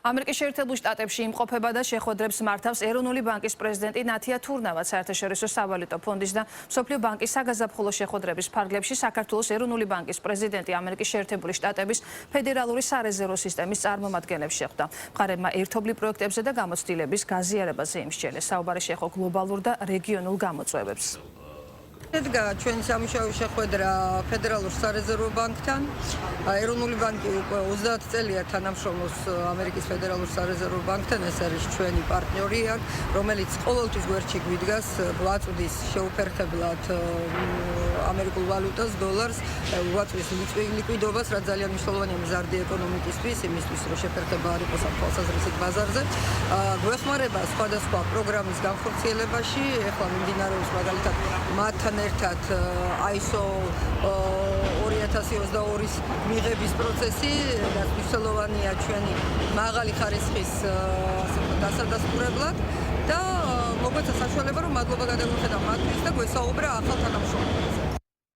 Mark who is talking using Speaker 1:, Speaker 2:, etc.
Speaker 1: ამერიკის შეერთებულ შტატებში იმყოფება და შეხვედრებს მართავს ეროვნული ბანკის პრეზიდენტი ნათია თურნავა, საერთაშორისო სავალუტო ფონდის და მსოფლიო ბანკის საგაზაფხულო შეხვედრების ფარგლებში საქართველოს ეროვნული ბანკის პრეზიდენტი ამერიკის შეერთებული შტატების ფედერალური სარეზერვო სისტემის წარმომადგენლებს შეხვდა. მხარეებმა ერთობლივ პროექტებზე და გამოცდილების გაზიარებაზე იმსჯელეს. საუბარი შეეხო გლობალურ და რეგიონულ გამოწვევებს.
Speaker 2: ედგა ჩვენი სამუშაო შეხვედრა ფედერალურ სარეზერვო ბანკთან. ეროვნული ბანკი უკვე 30 წელია თანამშრომლობს ამერიკის ფედერალურ სარეზერვო ბანკთან. ეს არის ჩვენი პარტნიორი, რომელიც ყოველთვის გვერდში გვიდგას, გვაწვდის შეუფერხებლად ამერიკულ ვალუტას, დოლარს, გვაწვდის ლიკვიდობას, რაც ძალიან მნიშვნელოვანია მზარდი ეკონომიკისთვის, იმისთვის, რომ შეფერხება არ იყოს ამ თვალსაზრისით ბაზარზე. გვეხმარება სხვადასხვა პროგრამის განხორციელებაში, ეხლა მიმდინარეობს მაგალითად მათთან ერთად ISO 2022-ის მიღების პროცესი, რაც მნიშვნელოვანია ჩვენი მაღალი ხარისხის დასადასტურებლად და მოგვეცა საშუალება, რომ მადლობა გადაგვიხედა მათთვის და გვესაუბრა ახალ თანამშრომლობაზე.